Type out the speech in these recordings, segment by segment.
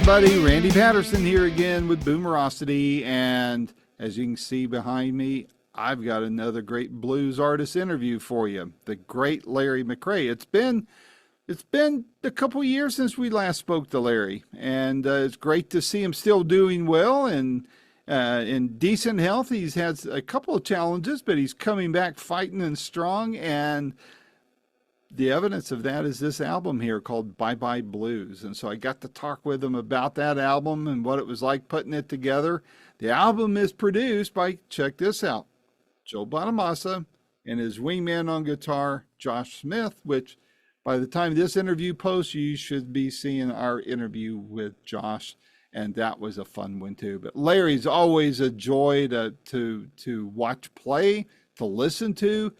everybody. Randy Patterson here again with Boomerocity. And as you can see behind me, I've got another great blues artist interview for you. The great Larry McCray. It's been a couple years since we last spoke to Larry. And it's great to see him still doing well and in decent health. He's had a couple of challenges, but he's coming back fighting and strong. And the evidence of that is this album here called Bye Bye Blues. And so I got to talk with him about that album and what it was like putting it together. The album is produced by, check this out, Joe Bonamassa and his wingman on guitar, Josh Smith, which by the time this interview posts, you should be seeing our interview with Josh. And that was a fun one too. But Larry's always a joy to watch play, to listen to.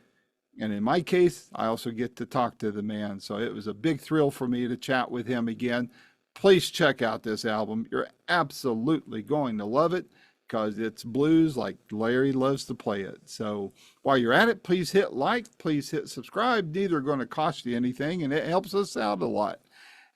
And in my case, I also get to talk to the man. So it was a big thrill for me to chat with him again. Please check out this album. You're absolutely going to love it because it's blues like Larry loves to play it. So while you're at it, please hit like, please hit subscribe. Neither are going to cost you anything, and it helps us out a lot.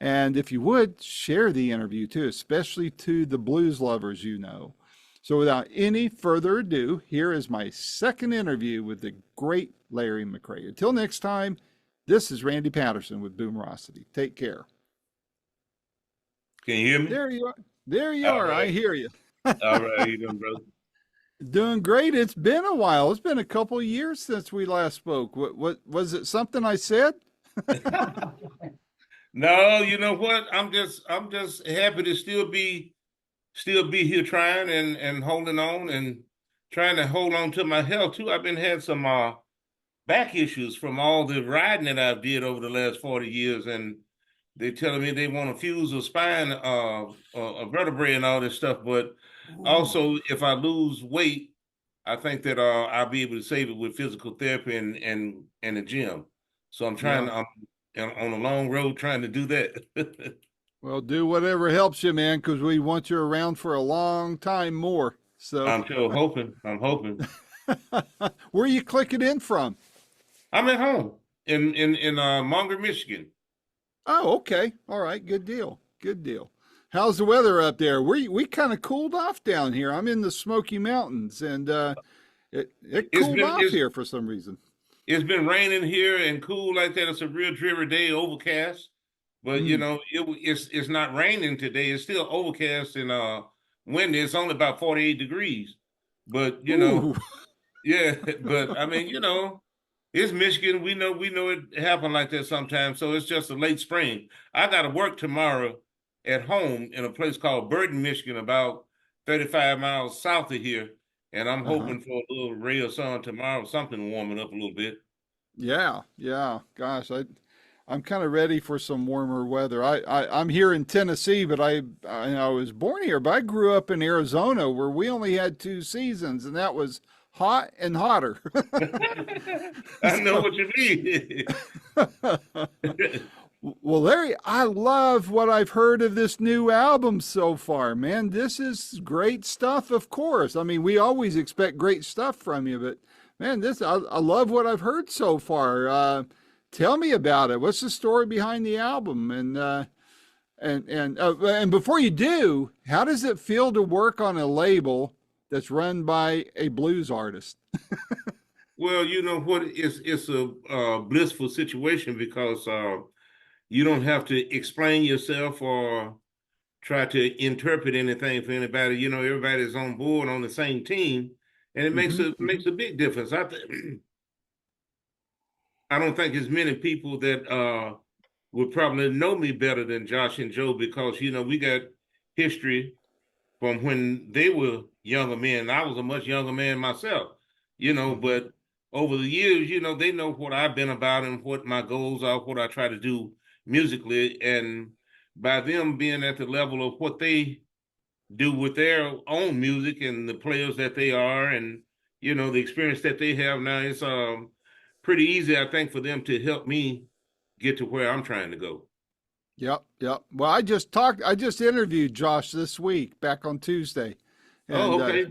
And if you would, share the interview too, especially to the blues lovers you know. So without any further ado, here is my second interview with the great Larry McCray. Until next time, this is Randy Patterson with Boomerocity. Take care. Can you hear me? There you are. There you are. Right. I hear you. All right. How you doing, brother? Doing great. It's been a while. It's been a couple of years since we last spoke. What was it something I said? No, you know what? I'm just happy to still be here trying and holding on and trying to hold on to my health too. I've been had some back issues from all the riding that I've did over the last 40 years, and they're telling me they want to fuse a spine, a vertebrae and all this stuff. But also, if I lose weight, I think that I'll be able to save it with physical therapy and the gym. So I'm trying. I'm on a long road trying to do that. Well, do whatever helps you, man, because we want you around for a long time more. So I'm sure hoping. I'm hoping. Where are you clicking in from? I'm at home in Monger, Michigan. Oh, okay. All right. Good deal. Good deal. How's the weather up there? We kind of cooled off down here. I'm in the Smoky Mountains, and it cooled off here for some reason. It's been raining here and cool like that. It's a real dreary day, overcast. But you know, it's not raining today. It's still overcast and windy. It's only about 48 degrees. But you know, yeah. But I mean, you know, it's Michigan. We know it happen like that sometimes. So it's just a late spring. I got to work tomorrow at home in a place called Burton, Michigan, about 35 miles south of here. And I'm hoping for a little ray of sun tomorrow, something warming up a little bit. Yeah. Gosh, I'm kind of ready for some warmer weather. I'm here in Tennessee, but I was born here, but I grew up in Arizona where we only had 2 seasons, and that was hot and hotter. I know what you mean. Well, Larry, I love what I've heard of this new album so far, man. This is great stuff, of course. I mean, we always expect great stuff from you, but man, I love what I've heard so far. Tell me about it. What's the story behind the album? And before you do, how does it feel to work on a label that's run by a blues artist? Well, you know what? It's a blissful situation because you don't have to explain yourself or try to interpret anything for anybody. You know, everybody's on board on the same team, and it makes a big difference. I don't think there's many people that would probably know me better than Josh and Joe because, you know, we got history from when they were younger men. I was a much younger man myself, you know, but over the years, you know, they know what I've been about and what my goals are, what I try to do musically. And by them being at the level of what they do with their own music and the players that they are and, you know, the experience that they have now, it's pretty easy, I think, for them to help me get to where I'm trying to go. Yep. Well, I just interviewed Josh this week, back on Tuesday. And, okay.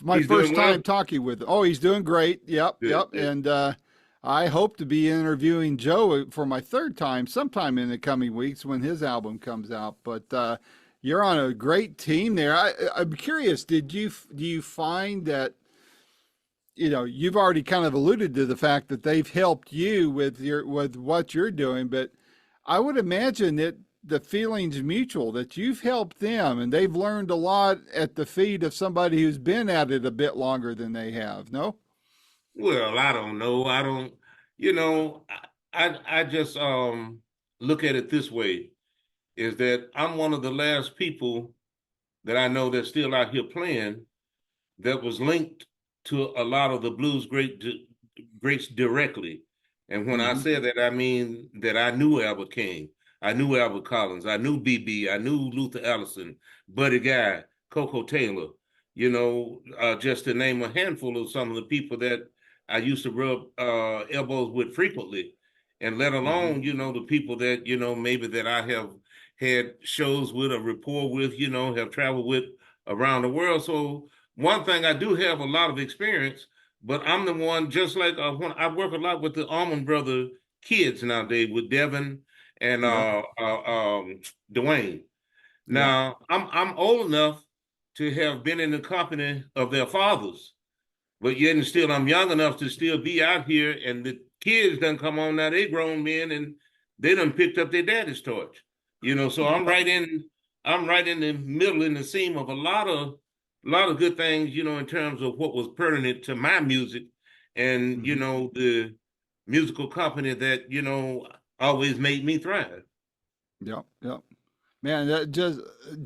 My first time talking with him. Oh, he's doing great. Yep. And I hope to be interviewing Joe for my third time sometime in the coming weeks when his album comes out. But You're on a great team there. I'm curious, do you find that, you've already kind of alluded to the fact that they've helped you with what you're doing, but I would imagine that the feeling's mutual, that you've helped them and they've learned a lot at the feet of somebody who's been at it a bit longer than they have. No? Well, I don't know. I don't, you know, I just look at it this way, is that I'm one of the last people that I know that's still out here playing that was linked to a lot of the greats directly. And when I Mm-hmm. say that, I mean that I knew Albert King, I knew Albert Collins, I knew BB, I knew Luther Allison, Buddy Guy, Coco Taylor, just to name a handful of some of the people that I used to rub elbows with frequently. And let Mm-hmm. alone, the people that, maybe that I have had shows with, a rapport with, have traveled with around the world. So one thing, I do have a lot of experience, but I'm the one, just like when I work a lot with the Almond Brother kids nowadays, with Devin and Yeah. Dwayne. Yeah. Now I'm old enough to have been in the company of their fathers, but yet and still I'm young enough to still be out here, and the kids done come on now. They grown men and they done picked up their daddy's torch. So Yep. I'm right in the middle, in the seam of a lot of good things, in terms of what was pertinent to my music, and Mm-hmm. the musical company that, always made me thrive. Yep. Yep. Man, that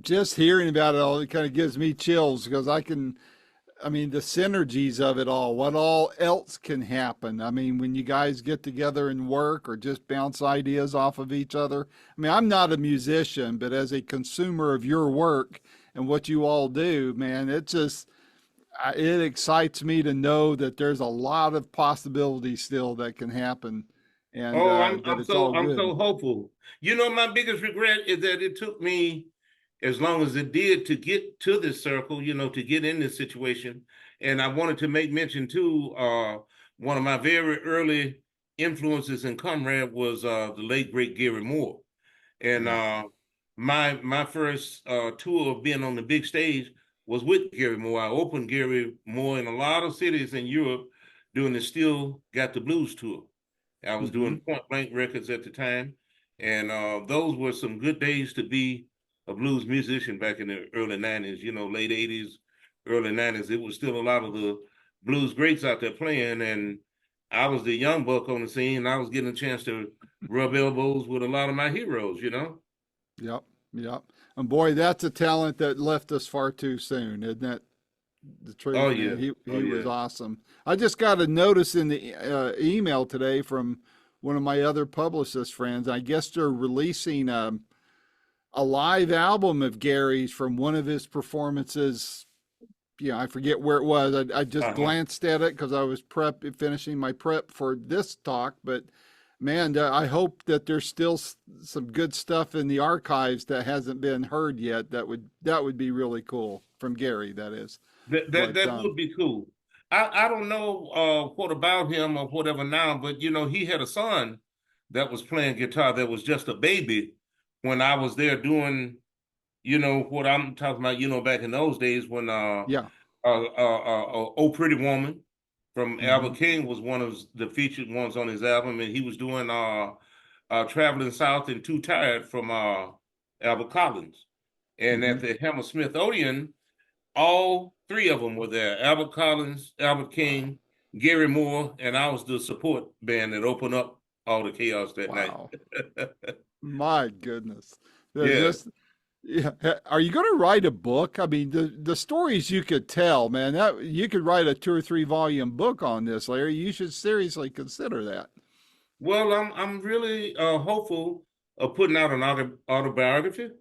just hearing about it all, it kind of gives me chills because I mean, the synergies of it all, what all else can happen. I mean, when you guys get together and work or just bounce ideas off of each other. I mean, I'm not a musician, but as a consumer of your work and what you all do, man, it excites me to know that there's a lot of possibilities still that can happen, and Oh, I'm that I'm it's all so I'm good. so hopeful. My biggest regret is that it took me as long as it did to get to this circle, to get in this situation. And I wanted to make mention too, one of my very early influences and comrade was the late great Gary Moore. And Yeah. my first tour of being on the big stage was with Gary Moore. I opened Gary Moore in a lot of cities in Europe doing the Still Got the Blues tour. I was Mm-hmm. doing Point Blank Records at the time, and those were some good days to be a blues musician back in the early '90s. Late '80s, early '90s. It was still a lot of the blues greats out there playing, and I was the young buck on the scene. And I was getting a chance to rub elbows with a lot of my heroes. Yep. Yep. And boy, that's a talent that left us far too soon, isn't that the Oh truth, man? yeah, oh He was yeah. awesome. I just got a notice in the email today from one of my other publicist friends. I guess they're releasing a live album of Gary's from one of his performances. I forget where it was. I just Uh-huh. glanced at it because I was finishing my prep for this talk. But man, I hope that there's still some good stuff in the archives that hasn't been heard yet. That would be really cool from Gary. That is, That that but that would be cool. I don't know what about him or whatever now, but he had a son that was playing guitar that was just a baby when I was there doing, what I'm talking about, back in those days when yeah. Oh Pretty Woman from Mm-hmm. Albert King was one of the featured ones on his album, and he was doing Traveling South and Too Tired from Albert Collins. And Mm-hmm. at the Hammersmith Odeon, all three of them were there: Albert Collins, Albert Wow. King, Gary Moore, and I was the support band that opened up all the chaos that night. Wow. My goodness. They're Yeah. just yeah. Are you going to write a book? I mean, the stories you could tell, man. That you could write a 2 or 3 volume book on this, Larry. You should seriously consider that. Well, I'm really hopeful of putting out an autobiography.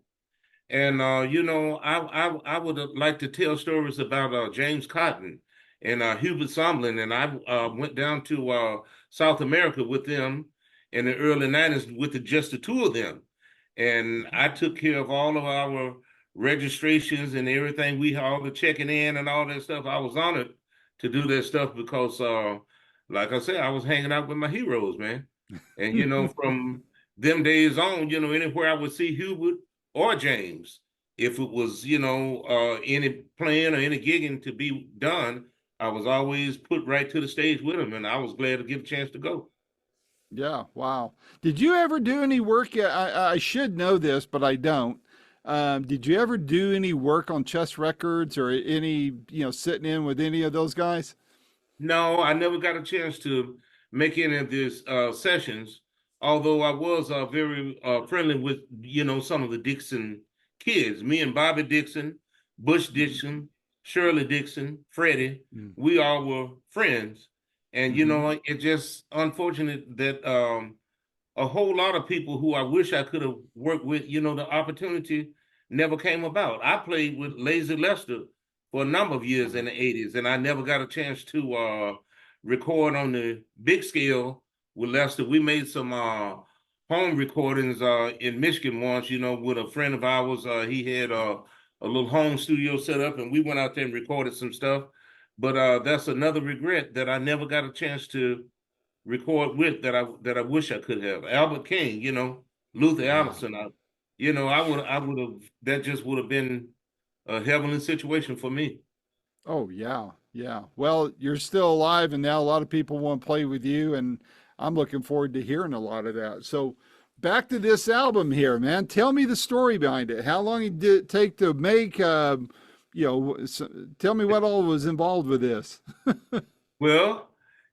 And I would like to tell stories about James Cotton and Hubert Sumlin. And I went down to South America with them in the early '90s with just the two of them. And I took care of all of our registrations and everything. All the checking in and all that stuff. I was honored to do that stuff because, like I said, I was hanging out with my heroes, man. And from them days on, anywhere I would see Hubert or James, if it was, you know, any playing or any gigging to be done, I was always put right to the stage with them, and I was glad to get a chance to go. Yeah, wow. Did you ever do any work? I should know this, but I don't. Did you ever do any work on Chess Records or any, sitting in with any of those guys? No, I never got a chance to make any of these sessions, although I was very friendly with, you know, some of the Dixon kids. Me and Bobby Dixon, Bush Mm-hmm. Dixon, Shirley Dixon, Freddie, we all were friends. And, you Mm-hmm. know, it just unfortunate that a whole lot of people who I wish I could have worked with, you know, the opportunity never came about. I played with Lazy Lester for a number of years in the 80s, and I never got a chance to record on the big scale with Lester. We made some home recordings in Michigan once, you know, with a friend of ours. He had a little home studio set up, and we went out there and recorded some stuff. But that's another regret that I never got a chance to record with that I wish I could have. Albert King, you know, Luther Yeah. Allison. I would have that just would have been a heavenly situation for me. Oh, yeah. Yeah. Well, you're still alive, and now a lot of people want to play with you, and I'm looking forward to hearing a lot of that. So, back to this album here, man. Tell me the story behind it. How long did it take to make? Tell me what all was involved with this. Well,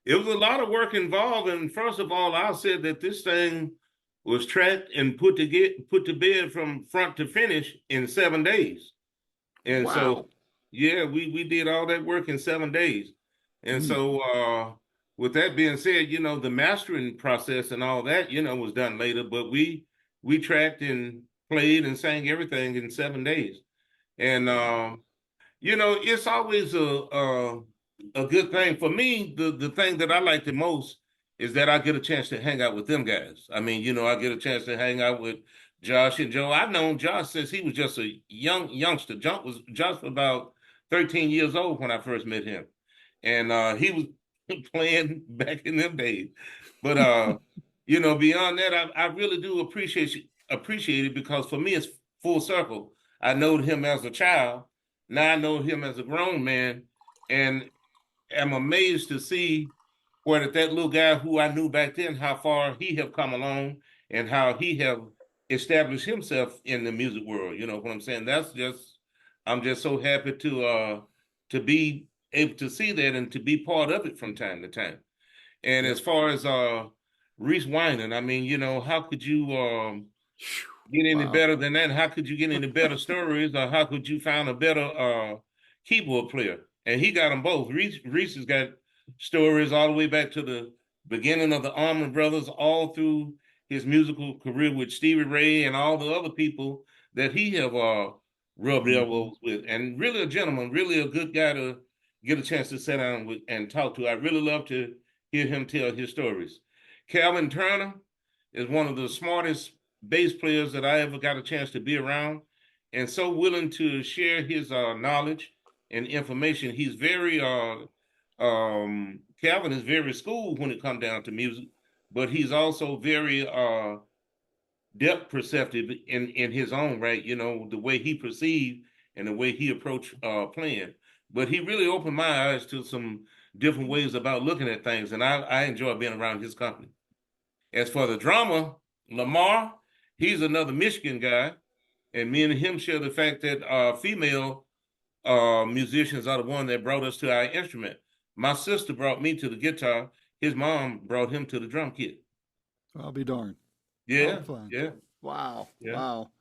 it was a lot of work involved, and first of all, I said that this thing was tracked and put to bed from front to finish in 7 days. And so, Wow. yeah, we did all that work in 7 days. And Mm. so, with that being said, you know, the mastering process and all that, you know, was done later, but we tracked and played and sang everything in 7 days. And Wow. you know, it's always a good thing for me. The thing that I like the most is that I get a chance to hang out with them guys. I mean, you know, I get a chance to hang out with Josh and Joe. I've known Josh since he was just a youngster. Josh was about 13 years old when I first met him, and he was playing back in them days. But you know, beyond that, I really do appreciate it because for me it's full circle. I know him as a child, now I know him as a grown man, and am amazed to see where that little guy who I knew back then, how far he have come along, and how he have established himself in the music world. You know what I'm saying? I'm just so happy to be able to see that and to be part of it from time to time. And as Yep. far as Reese Winan, I mean, you know, how could you Phew. get any Wow. better than that? How could you get any better stories, or how could you find a better keyboard player? And he got them both. Reese has got stories all the way back to the beginning of the Allman Brothers, all through his musical career with Stevie Ray and all the other people that he have rubbed Hmm. elbows with. And really a gentleman, really a good guy to get a chance to sit down with and talk to. I really love to hear him tell his stories. Calvin Turner is one of the smartest bass players that I ever got a chance to be around, and so willing to share his knowledge and information. He's very Calvin is very schooled when it comes down to music, but he's also very depth perceptive in his own right. You know, the way he perceived and the way he approached playing. But he really opened my eyes to some different ways about looking at things, and I enjoy being around his company. As for the drama, Lamar, he's another Michigan guy, and me and him share the fact that female musicians are the one that brought us to our instrument. My sister brought me to the guitar. His mom brought him to the drum kit. I'll be darned. How Yeah, fun. yeah, Wow. yeah, Wow.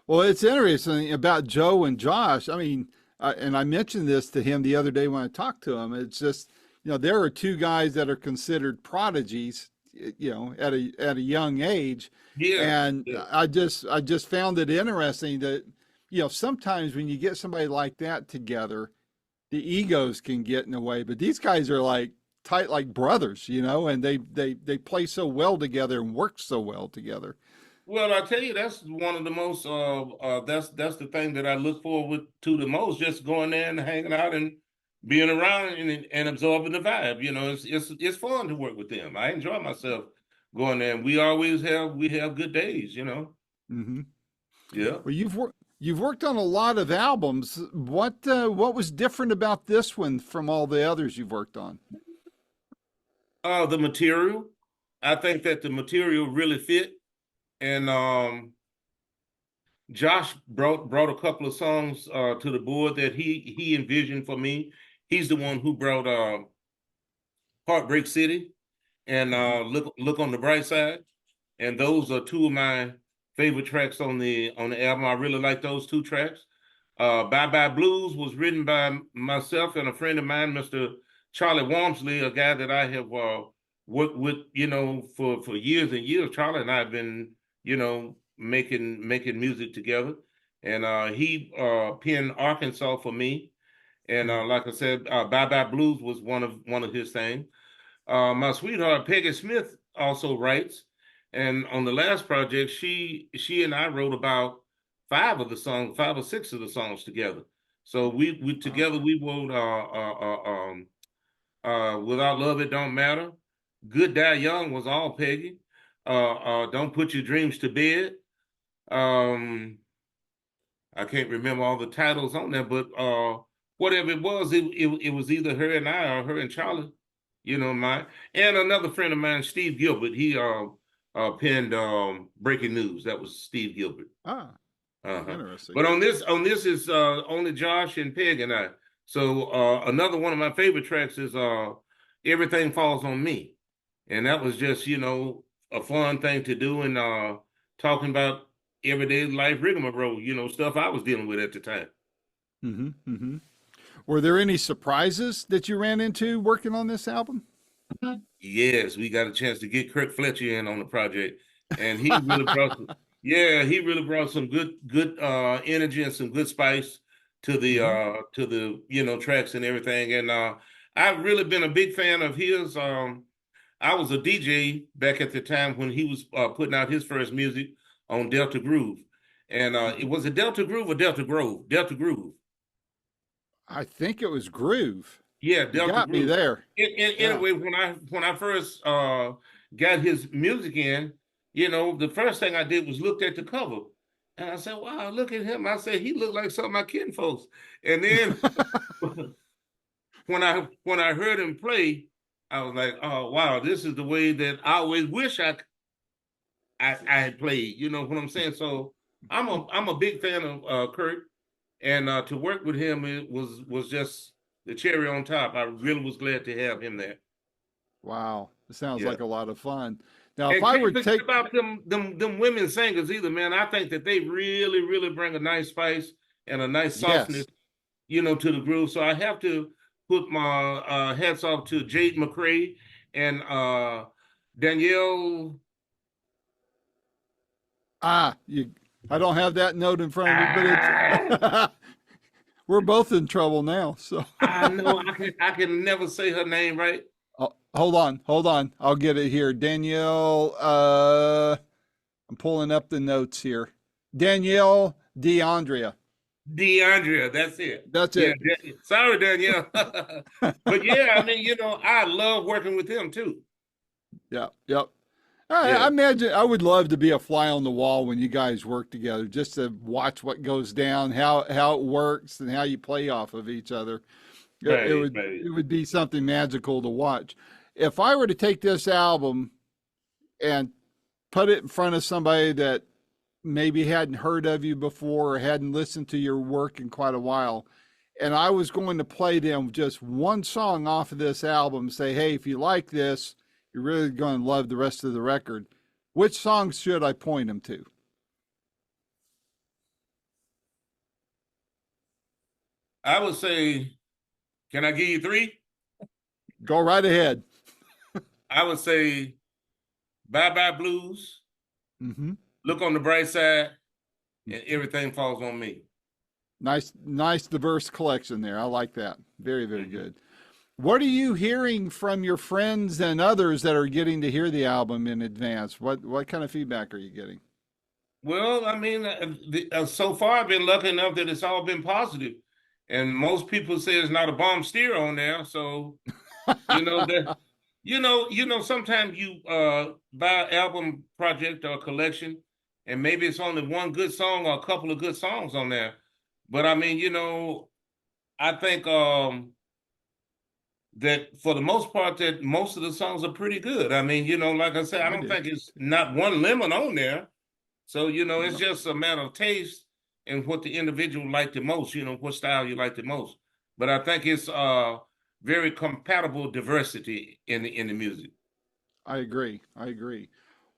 Well, it's interesting about Joe and Josh. I mean, and I mentioned this to him the other day when I talked to him. It's just, there are two guys that are considered prodigies, at a young age, yeah, and yeah. I just found it interesting that, sometimes when you get somebody like that together, the egos can get in the way. But these guys are like tight like brothers, and they play so well together and work so well together. Well, I tell you, that's one of the most. That's the thing that I look forward to the most. Just going there and hanging out and being around and absorbing the vibe. You know, it's fun to work with them. I enjoy myself going there. And we have good days. You know. Hmm. Yeah. Well, You've worked on a lot of albums. What was different about this one from all the others you've worked on? The material. I think that the material really fit, and Josh brought a couple of songs to the board that he envisioned for me. He's the one who brought Heartbreak City and Hmm. look on the bright side. And those are two of my favorite tracks on the album. I really like those two tracks. Bye Bye Blues was written by myself and a friend of mine, Mr. Charlie Walmsley, a guy that I have worked with, for years and years. Charlie and I have been, making music together, and he penned Arkansas for me. And like I said, Bye Bye Blues was one of his things. My sweetheart Peggy Smith also writes, and on the last project, she and I wrote about five or six of the songs together. So we Wow. together we wrote "Without Love It Don't Matter," "Good Die Young" was all Peggy. "Don't Put Your Dreams to Bed." Um, I can't remember all the titles on there, but whatever it was, it was either her and I or her and Charlie. My and another friend of mine, Steve Gilbert. He penned "Breaking News." That was Steve Gilbert. Ah, Uh-huh. interesting. But on this is only Josh and Peg and I. So another one of my favorite tracks is "Everything Falls on Me," and that was just a fun thing to do, and talking about everyday life rigmarole, stuff I was dealing with at the time. Hmm. Hmm. Were there any surprises that you ran into working on this album? Yes, we got a chance to get Kirk Fletcher in on the project, and he really brought some. Yeah, he really brought some good energy and some good spice Hmm. to the tracks and everything. And I've really been a big fan of his. I was a DJ back at the time when he was putting out his first music on Delta Groove, and it Hmm. was a Delta Groove or Delta Grove, Delta Groove. I think it was Groove. Yeah, You Delta got me Groove. there. Yeah. Anyway, when I first got his music in, the first thing I did was looked at the cover, and I said, "Wow, look at him!" I said, "He looked like some of my kin folks." And then when I heard him play, I was like, "Oh wow, this is the way that I always wish I had played." You know what I'm saying? So I'm a big fan of Kurt, and to work with him it was just the cherry on top. I really was glad to have him there. Wow. It sounds Yeah. like a lot of fun. Now, if And I can't were to forget take, about them women singers either, man. I think that they really, really bring a nice spice and a nice softness, yes. to the groove. So I have to put my hats off to Jade McCray and Danielle. I don't have that note in front of me, but it's, Ah, we're both in trouble now. So I know I can never say her name right. hold on. I'll get it here. Danielle, I'm pulling up the notes here. Danielle DeAndrea. DeAndrea, that's it. That's Yeah, it. sorry, Danielle. But yeah, I mean, I love working with him too. Yeah, yep. I Yeah, imagine I would love to be a fly on the wall when you guys work together, just to watch what goes down, how it works, and how you play off of each other. It right, would right. it would be something magical to watch. If I were to take this album and put it in front of somebody that maybe hadn't heard of you before or hadn't listened to your work in quite a while, and I was going to play them just one song off of this album, say, hey, if you like this, you're really going to love the rest of the record. Which songs should I point them to? I would say, can I give you three? Go right ahead. I would say Bye Bye Blues, Hmm. Look on the Bright Side, and Everything Falls on Me. Nice, diverse collection there. I like that. Very, very Mhm. good. What are you hearing from your friends and others that are getting to hear the album in advance? What kind of feedback are you getting? Well, I mean, so far I've been lucky enough that it's all been positive, and most people say it's not a bomb steer on there. So that sometimes you buy an album project or collection, and maybe it's only one good song or a couple of good songs on there. But I mean, I think that for the most part, that most of the songs are pretty good. I mean, like I said, I I don't do. think it's not one lemon on there. So, it's No, just a matter of taste and what the individual like the most, what style you like the most. But I think it's very compatible diversity in the music. I agree. I agree.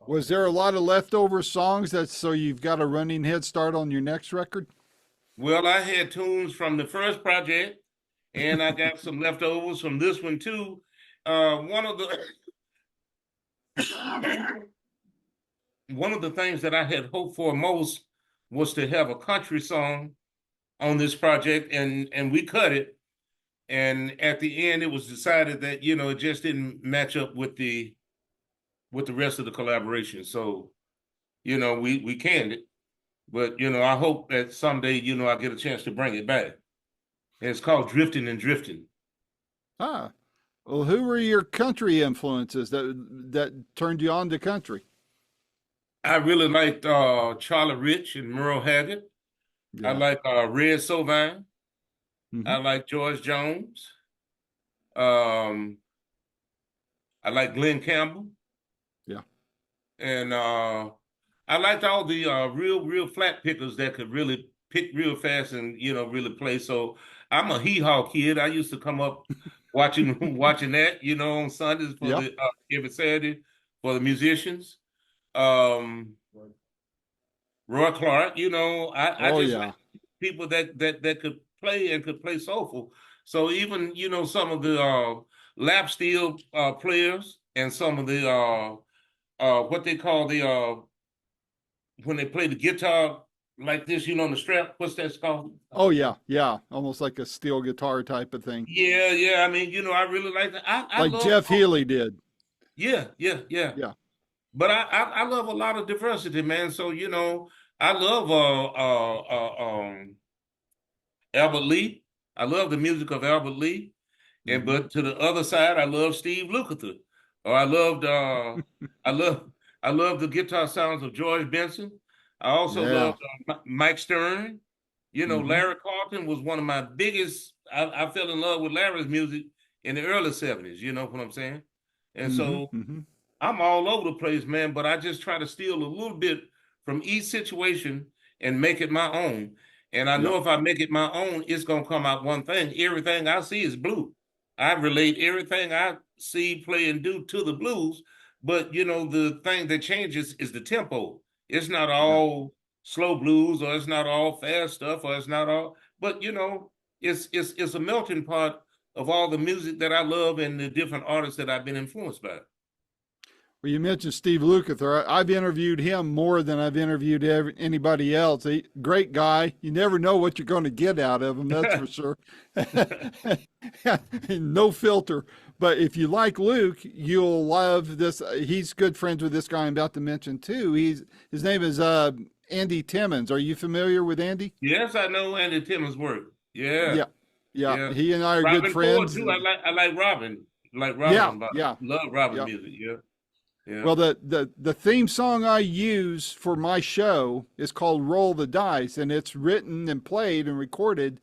Was there a lot of leftover songs that so you've got a running head start on your next record? Well, I had tunes from the first project, and I got some leftovers from this one too. One of the one of the things that I had hoped for most was to have a country song on this project, and we cut it. And at the end, it was decided that it just didn't match up with the rest of the collaboration. So we canned it, but I hope that someday I get a chance to bring it back. And it's called Drifting and Drifting. Ah, well, who were your country influences that turned you on to country? I really liked Charlie Rich and Merle Haggard. I Yeah. like Red Sovine. Hmm. I like George Jones. Um, I like Glenn Campbell, Yeah. and I liked all the real flat pickers that could really pick real fast and really play. So I'm a hee haw kid. I used to come up watching watching that on Sundays for Yeah. the every Saturday for the musicians. Um, Roy Clark, I Oh just like yeah. people that could play and could play soulful. So even some of the lap steel players and some of the what they call the when they play the guitar like this, on the strap. What's that called? Oh yeah. Yeah. Almost like a steel guitar type of thing, Yeah, yeah. I mean, I really like that. I like love. Jeff Healey did. Yeah, yeah, yeah. Yeah. But I love a lot of diversity, man. So I love Albert Lee. I love the music of Albert Lee. And Hmm. but to the other side, I love Steve Lukather. Or I love I love the guitar sounds of George Benson. I also love Yeah. Mike Stern. Hmm. Larry Carlton was one of my biggest. I fell in love with Larry's music in the early '70s. You know what I'm saying? And Hmm. so Hmm. I'm all over the place, man. But I just try to steal a little bit from each situation and make it my own. And I Yeah. know if I make it my own, it's gonna come out one thing. Everything I see is blue. I relate everything I see, play, and do to the blues. But the thing that changes is the tempo. It's not Yeah. all slow blues, or it's not all fast stuff, or it's not all. But it's a melting pot of all the music that I love and the different artists that I've been influenced by. Well, you mentioned Steve Lukather. I've interviewed him more than I've interviewed anybody else. Great guy. You never know what you're going to get out of him, that's for sure. No filter. But if you like Luke, you'll love this. He's good friends with this guy I'm about to mention too. His name is Andy Timmons. Are you familiar with Andy? Yes, I know Andy Timmons' work. Yeah, Yeah, yeah. yeah. He and I are good Robin Ford friends. too. I like Robin. Like Yeah, Robin, but yeah, love Robin yeah. music. Yeah, yeah. Well, the theme song I use for my show is called "Roll the Dice," and it's written and played and recorded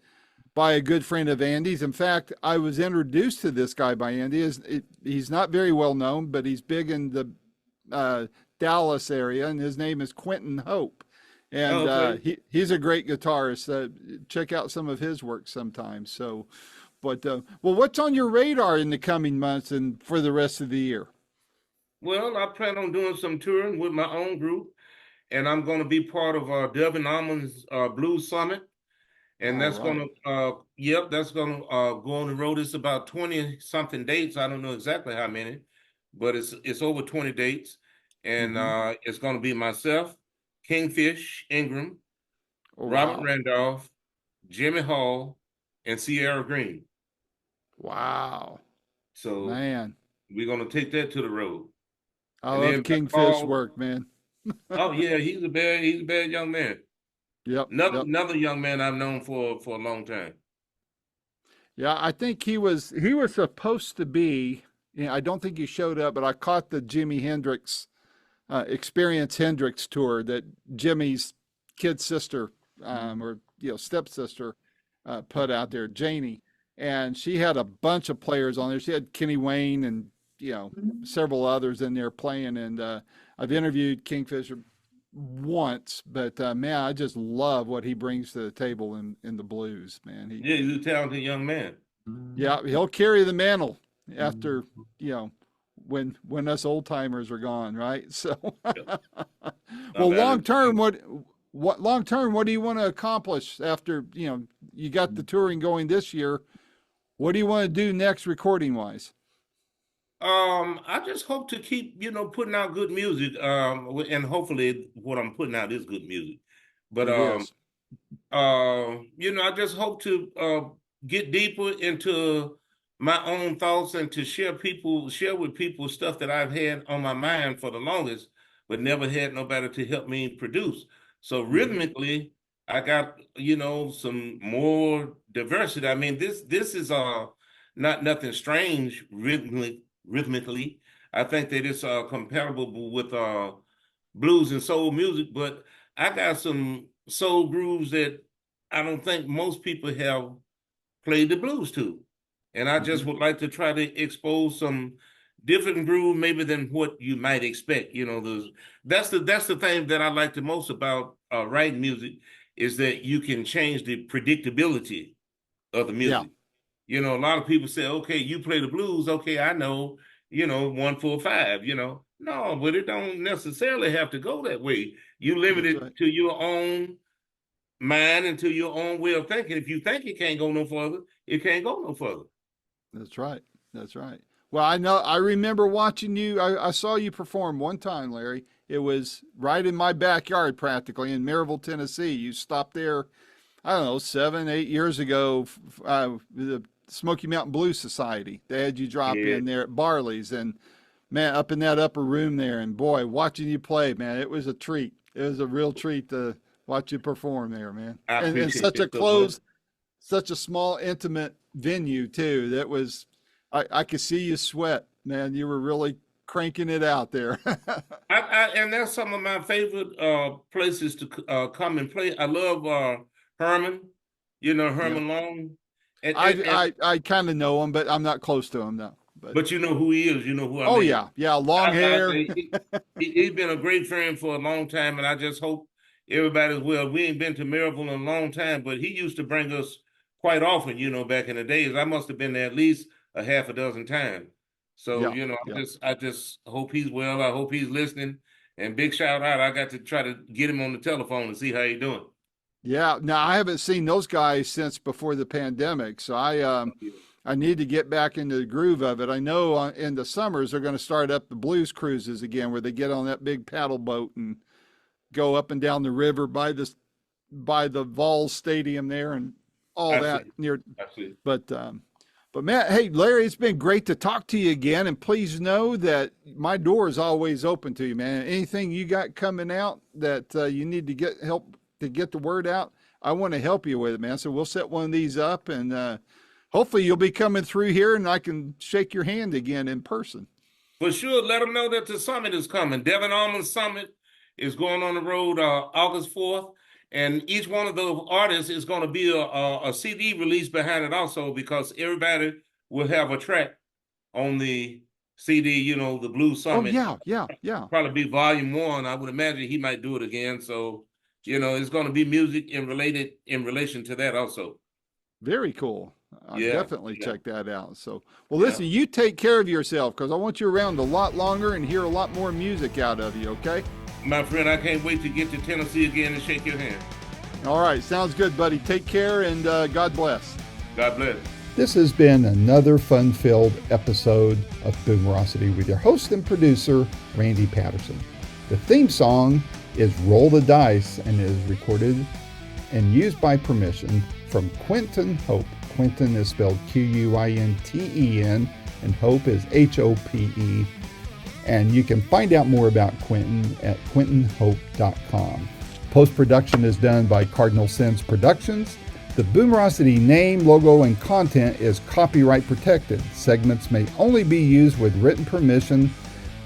by a good friend of Andy's. In fact, I was introduced to this guy by Andy. He's not very well known, but he's big in the uh, Dallas area, and his name is Quentin Hope. And Oh, okay. he's a great guitarist. Check out some of his work sometimes. So, but well, what's on your radar in the coming months and for the rest of the year? Well, I plan on doing some touring with my own group, and I'm going to be part of Devin Almond's Blues Summit, and All that's going right. to, yep, that's going to go on the road. It's about 20 something dates. I don't know exactly how many, but it's over 20 dates, and Mm-hmm. it's going to be myself, Kingfish Ingram, Oh, Robert wow. Randolph, Jimmy Hall, and Sierra Green. Wow. So Man, we're going to take that to the road, I and love then Kingfish Paul. work, man. Oh yeah, he's a bad young man. Yep, yep. Another young man I've known for a long time. Yeah, I think he was supposed to be. I don't think he showed up, but I caught the Jimi Hendrix Experience Hendrix tour that Jimmy's kid sister, or stepsister, put out there, Janie, and she had a bunch of players on there. She had Kenny Wayne and several others in there playing. And I've interviewed Kingfisher once, but man, I just love what he brings to the table in the blues, man. Yeah, he's a talented young man. Yeah, he'll carry the mantle after when us old timers are gone, right? So, well, long term, what long term, what do you want to accomplish after you got the touring going this year? What do you want to do next, recording wise? I just hope to keep, putting out good music. And hopefully what I'm putting out is good music. But It is. I just hope to get deeper into my own thoughts and to share with people stuff that I've had on my mind for the longest, but never had nobody to help me produce. So rhythmically, I got, some more diversity. I mean, this is not nothing strange rhythmically. I think that it's compatible with blues and soul music, but I got some soul grooves that I don't think most people have played the blues to. And I just would like to try to expose some different groove maybe than what you might expect. That's the thing that I like the most about writing music, is that you can change the predictability of the music. Yeah. A lot of people say, okay, you play the blues. Okay, I know, 1-4-5, No, but it don't necessarily have to go that way. You limit it to your own mind and to your own way of thinking. If you think it can't go no further, it can't go no further. That's right. That's right. Well, I remember watching you. I saw you perform one time, Larry. It was right in my backyard, practically in Maryville, Tennessee. You stopped there, I don't know, 7-8 years ago. The Smoky Mountain Blues Society. They had you drop in there at Barley's, and man, up in that upper room there. And boy, watching you play, man, it was a treat. It was a real treat to watch you perform there, man. And such a closed, such a small, intimate venue too. That was, I could see you sweat, man. You were really cranking it out there. And that's some of my favorite places to come and play. I love Herman, Herman Long. I kind of know him, but I'm not close to him now. But you know who he is. You know who I mean. Yeah, long hair. He's been a great friend for a long time, and I just hope everybody's well. We ain't been to Maryville in a long time, but he used to bring us quite often, back in the days. I must have been there at least a half a dozen times. So, I just hope he's well. I hope he's listening. And big shout out. I got to try to get him on the telephone and see how he's doing. Yeah. Now, I haven't seen those guys since before the pandemic. So I need to get back into the groove of it. I know in the summers they're going to start up the blues cruises again, where they get on that big paddle boat and go up and down the river by the Vols Stadium there and all that near. But Matt, hey, Larry, it's been great to talk to you again. And please know that my door is always open to you, man. Anything you got coming out that you need to get help to get the word out, I want to help you with it, man. So we'll set one of these up, and hopefully you'll be coming through here and I can shake your hand again in person. For sure. Let them know that the summit is coming. Devin Allman's Summit is going on the road August 4th. And each one of those artists is going to be a CD release behind it also, because everybody will have a track on the CD, the Blues Summit. Oh, yeah. Probably be volume 1. I would imagine he might do it again. So, it's going to be music in relation to that also. Very cool. I'll definitely check that out. So, well, listen, you take care of yourself, because I want you around a lot longer and hear a lot more music out of you, okay? My friend, I can't wait to get to Tennessee again and shake your hand. All right. Sounds good, buddy. Take care, and God bless. God bless. This has been another fun-filled episode of Boomerocity with your host and producer, Randy Patterson. The theme song is Roll the Dice and is recorded and used by permission from Quentin Hope. Quentin is spelled Quinten, and Hope is Hope. And you can find out more about Quentin at QuentinHope.com. Post-production is done by Cardinal Sins Productions. The Boomerocity name, logo, and content is copyright protected. Segments may only be used with written permission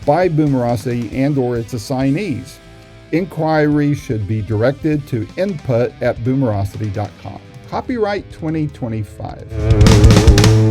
by Boomerocity and or its assignees. Inquiries should be directed to input@boomerocity.com. Copyright 2025.